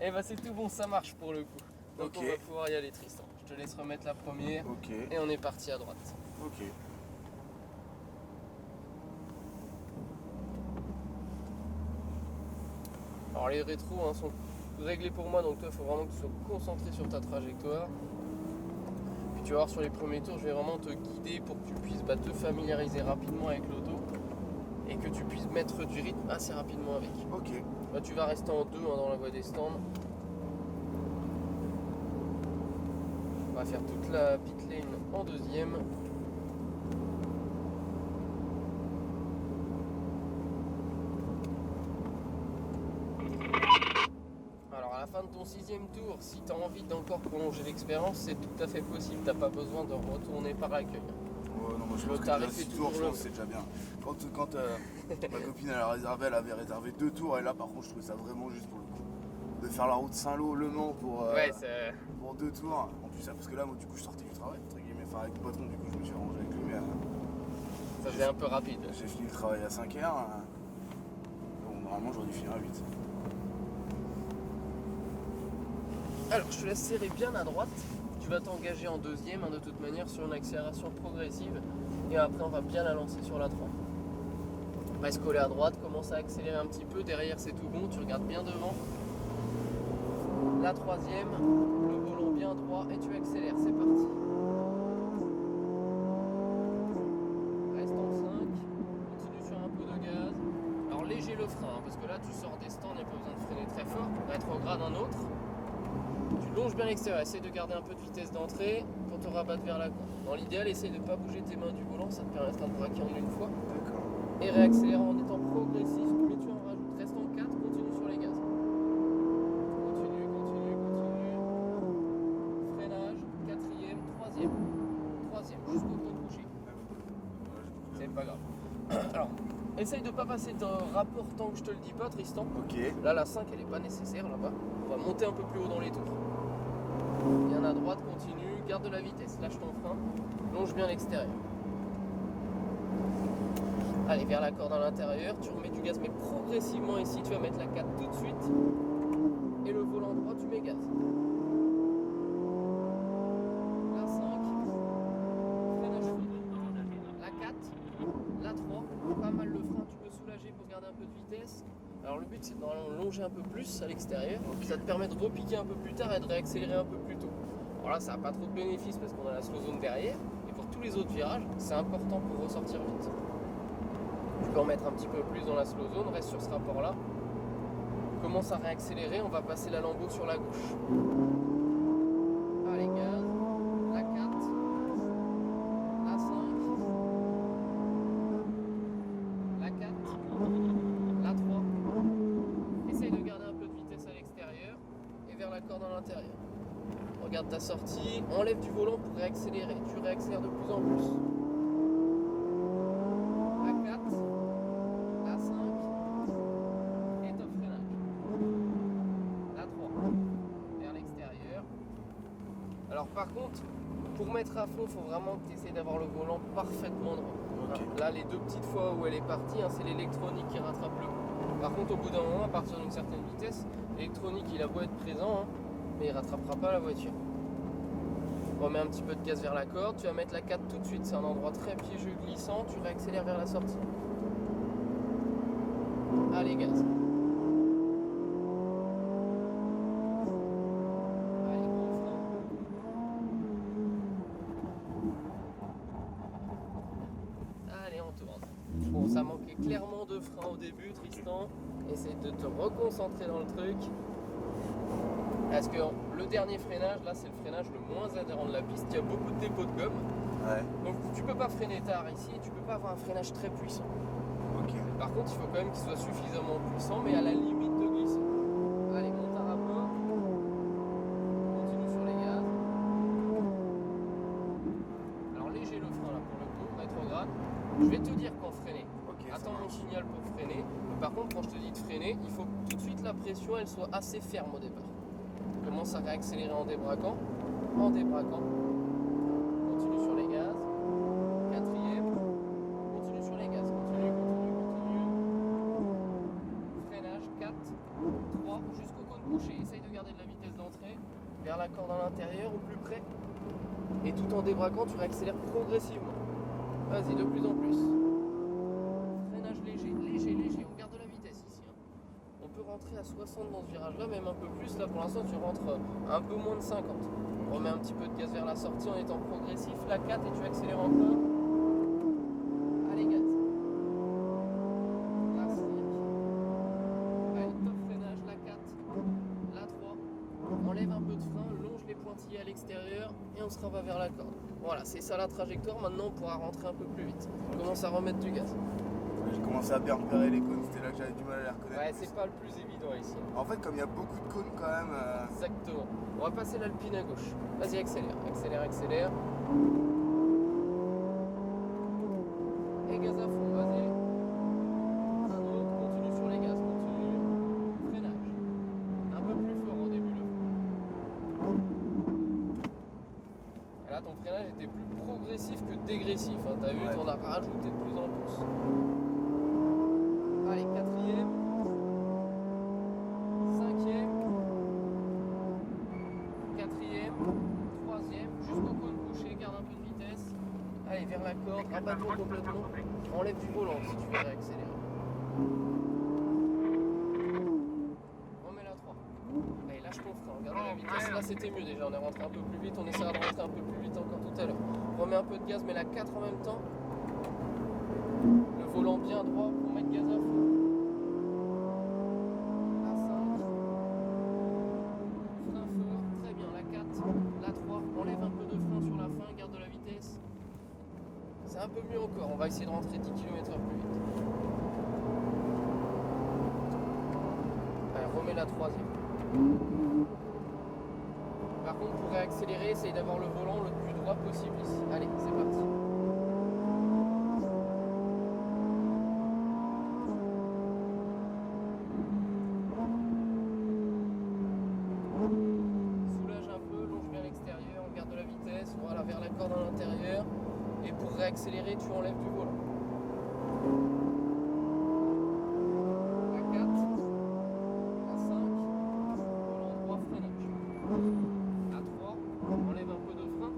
Eh bah c'est tout bon, ça marche pour le coup. Donc Ok. on va pouvoir y aller Tristan. Je te laisse remettre la première. Ok. Et on est parti à droite. Ok. Alors les rétros sont réglés pour moi, donc toi il faut vraiment que tu sois concentré sur ta trajectoire. Puis tu vas voir sur les premiers tours, je vais vraiment te guider pour que tu puisses te familiariser rapidement avec l'auto et que tu puisses mettre du rythme assez rapidement avec. Ok. Là tu vas rester en deux dans la voie des stands. On va faire toute la pit lane en deuxième. Alors à la fin de ton sixième tour, si tu as envie d'encore prolonger l'expérience, c'est tout à fait possible, t'as pas besoin de retourner par l'accueil. Ouais, non, moi je Le pense que tarif déjà est 6 toujours tours, je le pense que c'est déjà bien. Quand ma copine elle avait réservé 2 tours, et là par contre je trouvais ça vraiment juste pour le coup. De faire la route Saint-Lô-Le Mans Ouais, c'est... pour 2 tours. En plus, parce que là, moi du coup je sortais du travail, entre guillemets, enfin avec le patron, du coup je me suis arrangé avec lui, mais ça faisait un peu rapide. j'ai fini le travail à 5h. Bon, normalement j'aurais dû finir à 8. Alors je te laisse serrer bien à droite. Tu vas t'engager en deuxième de toute manière sur une accélération progressive. Et après on va bien la lancer sur la 3. Reste collé à droite, commence à accélérer un petit peu. Derrière c'est tout bon, tu regardes bien devant. La troisième, le volant bien droit et tu accélères, c'est parti. Reste en 5, continue sur un peu de gaz. Alors léger le frein, parce que là tu sors des stands, il n'y a pas besoin de freiner très fort. Rétrograde un autre. Tu longes bien l'extérieur, essaye de garder un peu de vitesse d'entrée pour te rabattre vers la courbe. Dans l'idéal, essaye de ne pas bouger tes mains du volant, ça te permettra de braquer en une fois. D'accord. Et réaccélérer en étant progressif, mais tu en rajoutes. Reste en 4, continue sur les gaz. Continue. Freinage, quatrième, troisième, jusqu'au point de bouger. C'est pas grave. Alors, essaye de ne pas passer de rapport tant que je te le dis pas, Tristan. Ok. Là, la 5, elle n'est pas nécessaire là-bas. On va monter un peu plus haut dans les tours. Bien à droite, continue, garde de la vitesse, lâche ton frein, longe bien l'extérieur. Allez, vers la corde à l'intérieur, tu remets du gaz, mais progressivement ici, tu vas mettre la 4 tout de suite. Et le volant droit, tu mets gaz. La 5, freinage fou. La 4, la 3, pas mal le frein, tu peux soulager pour garder un peu de vitesse. Alors le but c'est de longer un peu plus à l'extérieur, ça te permet de repiquer un peu plus tard et de réaccélérer un peu plus tôt. Alors là ça n'a pas trop de bénéfices parce qu'on a la slow zone derrière, et pour tous les autres virages, c'est important pour ressortir vite. Tu peux en mettre un petit peu plus dans la slow zone, reste sur ce rapport là. Commence à réaccélérer, on va passer la lambeau sur la gauche. Allez gaz, la 4, la 5, la 4, la 3. Essaye de garder un peu de vitesse à l'extérieur et vers la corde à l'intérieur. Regarde ta sortie, enlève du volant pour réaccélérer. Tu réaccélères de plus en plus. La 4, la 5 et top freinage. La 3 vers l'extérieur. Alors par contre, pour mettre à fond, il faut vraiment que tu essaies d'avoir le volant parfaitement droit. Ok. Là, les deux petites fois où elle est partie, c'est l'électronique qui rattrape le coup. Par contre, au bout d'un moment, à partir d'une certaine vitesse, l'électronique il a beau être présent, mais il rattrapera pas la voiture. Remets un petit peu de gaz vers la corde, tu vas mettre la 4 tout de suite, c'est un endroit très piégeux, glissant, tu réaccélères vers la sortie. Allez, gaz. Allez, gros frein. Allez, on tourne. Bon, ça manquait clairement de frein au début, Tristan. Essaye de te reconcentrer dans le truc. Parce que le dernier freinage, là, c'est le freinage le moins adhérent de la piste. Il y a beaucoup de dépôts de gomme. Ouais. Donc, tu peux pas freiner tard ici et tu peux pas avoir un freinage très puissant. Ok. Par contre, il faut quand même qu'il soit suffisamment puissant, mais à la limite de glisser. Allez, monte un rapport. Continue sur les gaz. Alors, léger le frein là pour le coup, rétrograde. Je vais te dire quand freiner. Ok. Attends mon signal pour freiner. Mais par contre, quand je te dis de freiner, il faut que tout de suite la pression elle soit assez ferme au départ. Commence à réaccélérer en débraquant. Continue sur les gaz. Quatrième. Continue sur les gaz. Continue. Freinage 4, 3, jusqu'au cône coucher, essaye de garder de la vitesse d'entrée vers la corde à l'intérieur au plus près. Et tout en débraquant, tu réaccélères progressivement. Vas-y, de plus en plus. Freinage léger, léger, léger. On garde de la vitesse ici. Hein. On peut rentrer à 60 dans ce virage-là, même un peu plus. Là, pour l'instant, tu rentres un peu moins de 50. On remet un petit peu de gaz vers la sortie en étant progressif. La 4 et tu accélères encore. Allez, gaz. La 5. Allez, top freinage. La 4. La 3. Enlève un peu de frein, longe les pointillés à l'extérieur et on se rabat vers la corde. Voilà, c'est ça la trajectoire. Maintenant, on pourra rentrer un peu plus vite. On commence à remettre du gaz. J'ai commencé à bien repérer les cônes, c'était là que j'avais du mal à les reconnaître. Ouais, c'est pas le plus évident ici. En fait, comme il y a beaucoup de cônes quand même. Exactement. On va passer l'Alpine à gauche. Vas-y, accélère, accélère, accélère. Et gaz à fond, vas-y. Un autre, continue sur les gaz, continue. Freinage. Un peu plus fort au début. Et là, ton freinage était plus progressif que dégressif. Hein. T'as vu, Ouais. t'en as rajouté de plus en plus. Allez, quatrième. Cinquième. Quatrième. Troisième. Jusqu'au cône couché, garde un peu de vitesse. Allez, vers la corde, rabat-toi complètement. Enlève du volant si tu veux réaccélérer. Remets la 3. Allez, lâche ton frein, regarde la vitesse. Là, c'était mieux déjà. On est rentré un peu plus vite. On essaiera de rentrer un peu plus vite encore tout à l'heure. Remets un peu de gaz, mais la 4 en même temps. Le volant bien droit pour mettre gaz à fond. La 5. Frein fort, très bien. La 4, la 3. Enlève un peu de frein sur la fin, garde de la vitesse. C'est un peu mieux encore. On va essayer de rentrer 10 km/h plus vite. Allez, remets la 3e. Par contre, pour réaccélérer, essaye d'avoir le volant le plus droit possible ici. Allez, c'est parti. Soulage un peu, longe bien l'extérieur, on garde de la vitesse, voilà, vers la corde à l'intérieur. Et pour réaccélérer, tu enlèves du volant. La 4, la 5, volant droit, freinage. La 3, enlève un peu de frein.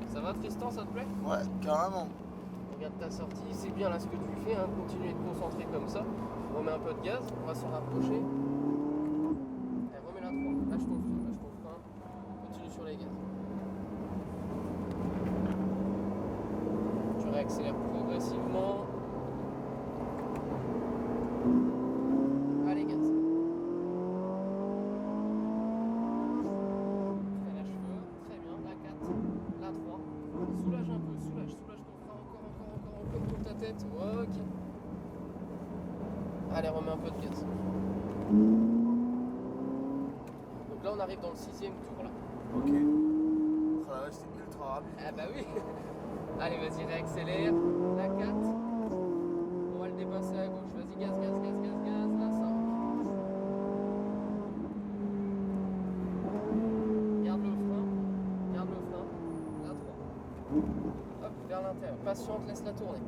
Ça va Tristan, ça te plaît? Ouais, carrément. Regarde ta sortie, c'est bien là ce que tu fais, hein. Continue à te concentrer comme ça. On remet un peu de gaz, on va s'en rapprocher. Allez, remets la 3, lâche ton frein, continue sur les gaz. Tu réaccélères progressivement. Allez, gaz. Freinage feu, très bien, la 4, la 3. Soulage un peu, soulage ton frein, encore pour ta tête. Ok. Allez, remets un peu de gaz. Donc là, on arrive dans le 6e tour là. Ok. Oh la vache, c'était ultra rapide. Ah bah oui. Allez, vas-y, réaccélère. La 4. On va le dépasser à gauche. Vas-y, gaz, gaz, gaz, gaz, gaz. La 5. Garde le frein. Garde le frein. La 3. Hop, vers l'intérieur. Patiente, laisse-la tourner.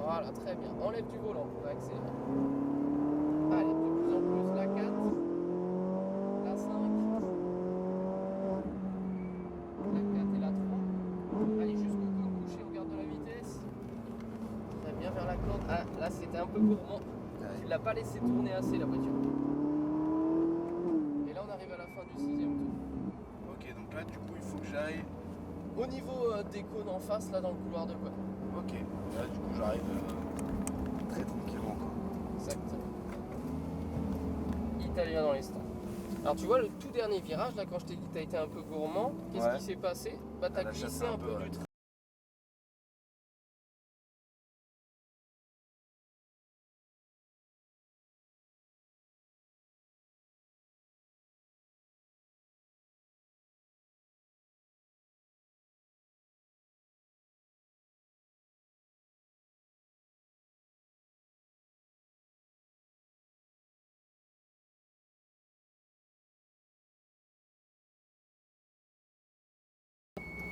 Voilà, très bien. Enlève du volant pour réaccélérer. Allez, de plus en plus. La 4. La 5. La 4 et la 3. Allez, jusqu'au cône couché, on garde de la vitesse. Très bien, vers la corde. Ah, là, c'était un peu gourmand. Tu l'as pas laissé tourner assez, la voiture. Et là, on arrive à la fin du 6e tour. Ok, donc là, du coup, il faut que j'aille. Au niveau des cônes en face, là, dans le couloir de cône. Ok, là, du coup, j'arrive très tranquillement, quoi. Exactement. Italien dans les stands. Alors, tu vois, le tout dernier virage, là, quand je t'ai dit que t'as été un peu gourmand, qu'est-ce Ouais. qui s'est passé? Bah, t'as Elle a glissé chassé un un peu peu, ouais. du train.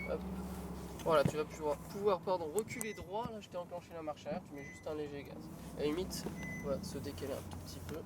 Hop. Voilà, tu vas pouvoir reculer droit. Là, je t'ai enclenché la marche arrière, tu mets juste un léger gaz. À la limite, on va se décaler un tout petit peu.